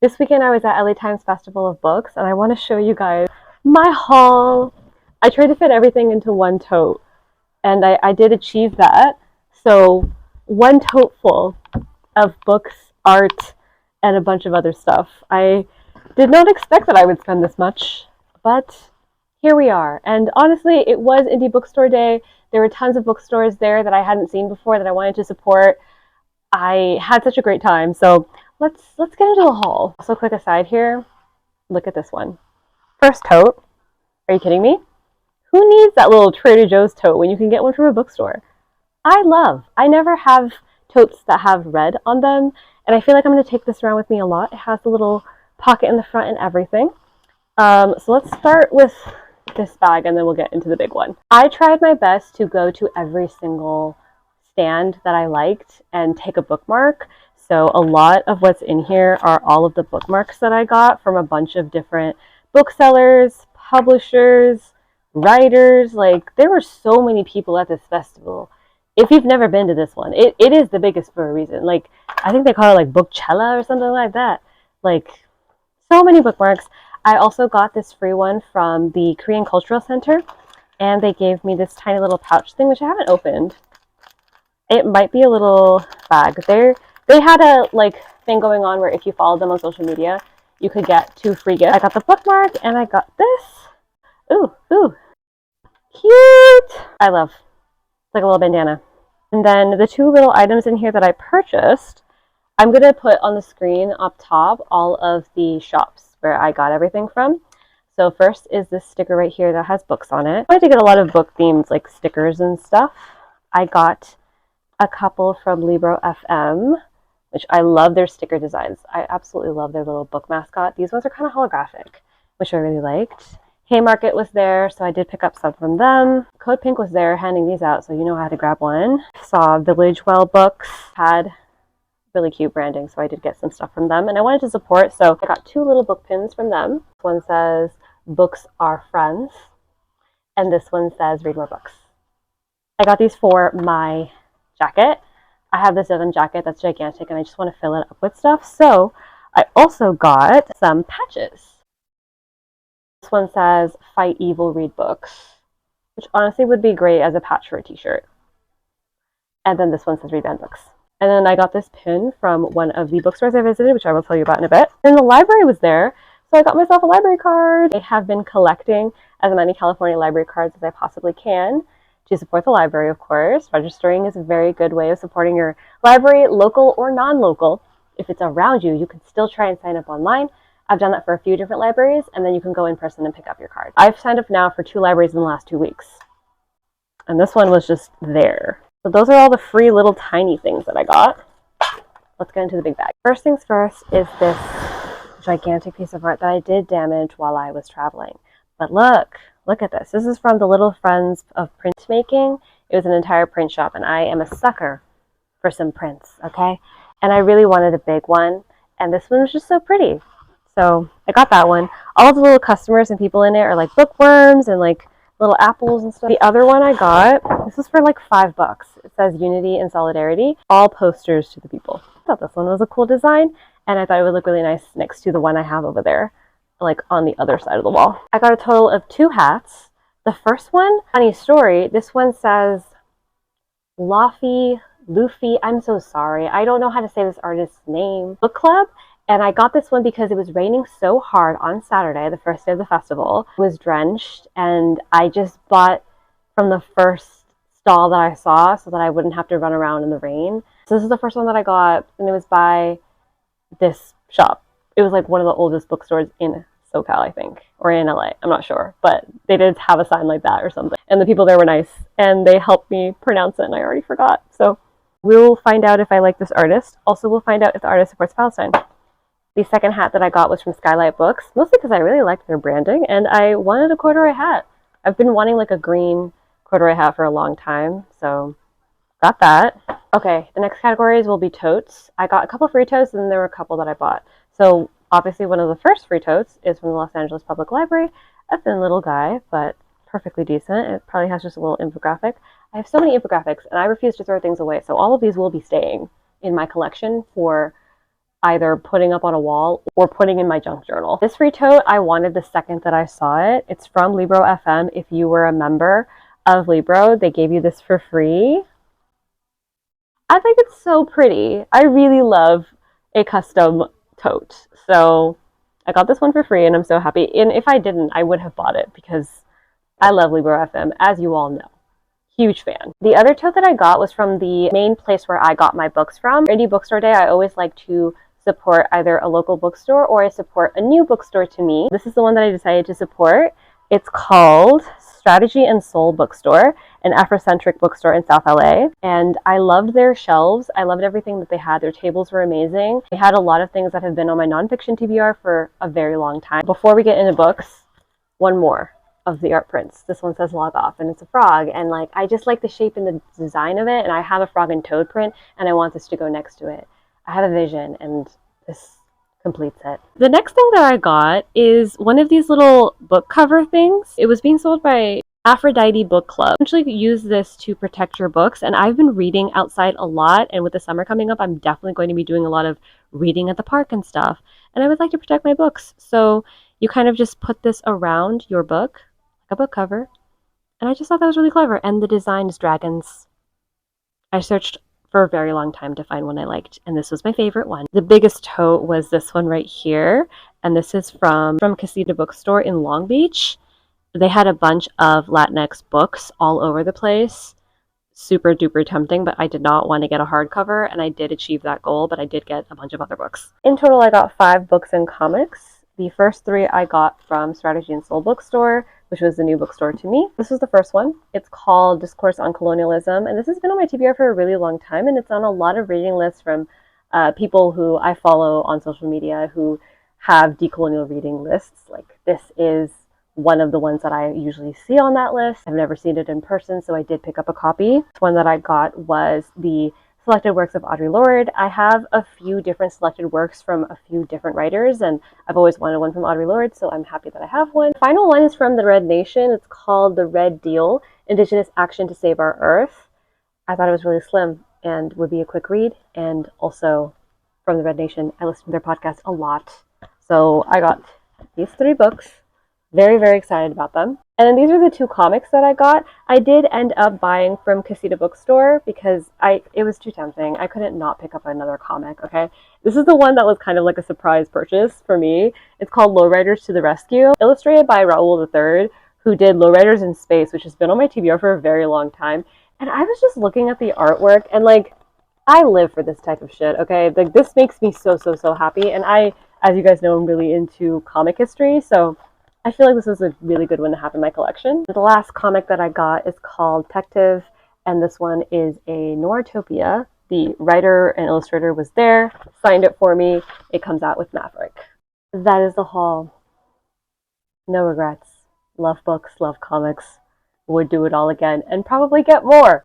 This weekend I was at LA Times Festival of Books, and I want to show you guys my haul. I tried to fit everything into one tote, and I did achieve that. So one tote full of books, art, and a bunch of other stuff. I did not expect that I would spend this much, but here we are. And honestly, it was Indie Bookstore Day. There were tons of bookstores there that I hadn't seen before that I wanted to support. I had such a great time. So let's get into the haul. Also, quick aside here, look at this one. First tote. Are you kidding me? Who needs that little Trader Joe's tote when you can get one from a bookstore? I never have totes that have red on them, and I feel like I'm going to take this around with me a lot. It has a little pocket in the front and everything. So let's start with this bag, and then we'll get into the big one. I tried my best to go to every single stand that I liked and take a bookmark. So a lot of what's in here are all of the bookmarks that I got from a bunch of different booksellers, publishers, writers. Like, there were so many people at this festival. If you've never been to this one, it is the biggest for a reason. Like, I think they call it like Bookchella or something like that. Like, so many bookmarks. I also got this free one from the Korean Cultural Center, and they gave me this tiny little pouch thing, which I haven't opened. It might be a little bag. They had a like thing going on where if you followed them on social media, you could get 2 free gifts. I got the bookmark, and I got this. Ooh, cute! I love. It's like a little bandana. And then the 2 little items in here that I purchased, I'm going to put on the screen up top all of the shops where I got everything from. So first is this sticker right here that has books on it. I wanted to get a lot of book themes like stickers and stuff. I got a couple from Libro FM, which I love their sticker designs. I absolutely love their little book mascot. These ones are kind of holographic, which I really liked. Haymarket was there, so I did pick up some from them. Code Pink was there handing these out, so you know how to grab one. Saw Village Well Books had really cute branding, so I did get some stuff from them, and I wanted to support, so I got 2 little book pins from them. One says, "Books are friends," and this one says, "Read more books." I got these for my jacket. I have this denim jacket that's gigantic, and I just want to fill it up with stuff, so I also got some patches. This one says, "Fight Evil, Read Books," which honestly would be great as a patch for a t-shirt. And then this one says, "Read books." And then I got this pin from one of the bookstores I visited, which I will tell you about in a bit. And the library was there, so I got myself a library card. I have been collecting as many California library cards as I possibly can to support the library, of course. Registering is a very good way of supporting your library, local or non-local. If it's around you, you can still try and sign up online. I've done that for a few different libraries, and then you can go in person and pick up your card. I've signed up now for 2 libraries in the last 2 weeks. And this one was just there. So those are all the free little tiny things that I got. Let's get into the big bag. First things first is this gigantic piece of art that I did damage while I was traveling. But look at this. This is from the Little Friends of Printmaking. It was an entire print shop, and I am a sucker for some prints, okay? And I really wanted a big one, and this one was just so pretty. So I got that one. All of the little customers and people in it are like bookworms and like little apples and stuff. The other one I got, this was for like $5. It says Unity and Solidarity, all posters to the people. I thought this one was a cool design, and I thought it would look really nice next to the one I have over there, like on the other side of the wall. I got a total of 2 hats. The first one, funny story, this one says Luffy, I'm so sorry. I don't know how to say this artist's name. Book Club. And I got this one because it was raining so hard on Saturday, the first day of the festival. It was drenched, and I just bought from the first stall that I saw so that I wouldn't have to run around in the rain. So this is the first one that I got, and it was by this shop. It was like one of the oldest bookstores in SoCal, I think, or in LA. I'm not sure, but they did have a sign like that or something. And the people there were nice, and they helped me pronounce it, and I already forgot. So we'll find out if I like this artist. Also, we'll find out if the artist supports Palestine. The second hat that I got was from Skylight Books, mostly because I really liked their branding, and I wanted a corduroy hat. I've been wanting like a green corduroy hat for a long time, so got that. Okay, the next categories will be totes. I got a couple free totes, and then there were a couple that I bought. So obviously one of the first free totes is from the Los Angeles Public Library. A thin little guy, but perfectly decent. It probably has just a little infographic. I have so many infographics, and I refuse to throw things away, so all of these will be staying in my collection for either putting up on a wall or putting in my junk journal. This free tote, I wanted the second that I saw it. It's from Libro FM. If you were a member of Libro, they gave you this for free. I think it's so pretty. I really love a custom tote. So I got this one for free and I'm so happy. And if I didn't, I would have bought it because I love Libro FM, as you all know. Huge fan. The other tote that I got was from the main place where I got my books from. Indie Bookstore Day, I always like to support either a local bookstore or I support a new bookstore to me. This is the one that I decided to support. It's called Strategy and Soul Bookstore, an Afrocentric bookstore in South LA. And I loved their shelves. I loved everything that they had. Their tables were amazing. They had a lot of things that have been on my nonfiction TBR for a very long time. Before we get into books, one more of the art prints. This one says log off and it's a frog, and like I just like the shape and the design of it, and I have a frog and toad print and I want this to go next to it. I have a vision and this completes it. The next thing that I got is one of these little book cover things. It was being sold by Aphrodite Bookclub. Essentially use this to protect your books, and I've been reading outside a lot, and with the summer coming up I'm definitely going to be doing a lot of reading at the park and stuff, and I would like to protect my books. So you kind of just put this around your book, a book cover, and I just thought that was really clever. And the design is dragons. I searched for a very long time to find one I liked, and this was my favorite one. The biggest tote was this one right here, and this is from Casita Bookstore in Long Beach. They had a bunch of Latinx books all over the place. Super duper tempting, but I did not want to get a hardcover, and I did achieve that goal, but I did get a bunch of other books. In total, I got 5 books and comics. The first 3 I got from Strategy and Soul Bookstore, which was the new bookstore to me. This was the first one. It's called Discourse on Colonialism, and this has been on my TBR for a really long time, and it's on a lot of reading lists from people who I follow on social media who have decolonial reading lists. Like, this is one of the ones that I usually see on that list. I've never seen it in person, so I did pick up a copy. The one that I got was the selected works of Audre Lorde. I have a few different selected works from a few different writers, and I've always wanted one from Audre Lorde, so I'm happy that I have one. The final one is from the Red Nation. It's called The Red Deal, Indigenous Action to Save Our Earth. I thought it was really slim and would be a quick read, and also from the Red Nation, I listen to their podcast a lot. So I got these 3 books. Very, very excited about them. And then these are the 2 comics that I got. I did end up buying from Casita Bookstore because it was too tempting. I couldn't not pick up another comic, okay? This is the one that was kind of like a surprise purchase for me. It's called Lowriders to the Rescue, illustrated by Raoul III, who did Lowriders in Space, which has been on my TBR for a very long time. And I was just looking at the artwork, and like, I live for this type of shit, okay? Like, this makes me so, so, so happy. And I, as you guys know, I'm really into comic history, so I feel like this was a really good one to have in my collection. The last comic that I got is called Detective, and this one is a Noirtopia. The writer and illustrator was there, signed it for me. It comes out with Maverick. That is the haul. No regrets. Love books, love comics. Would do it all again, and probably get more.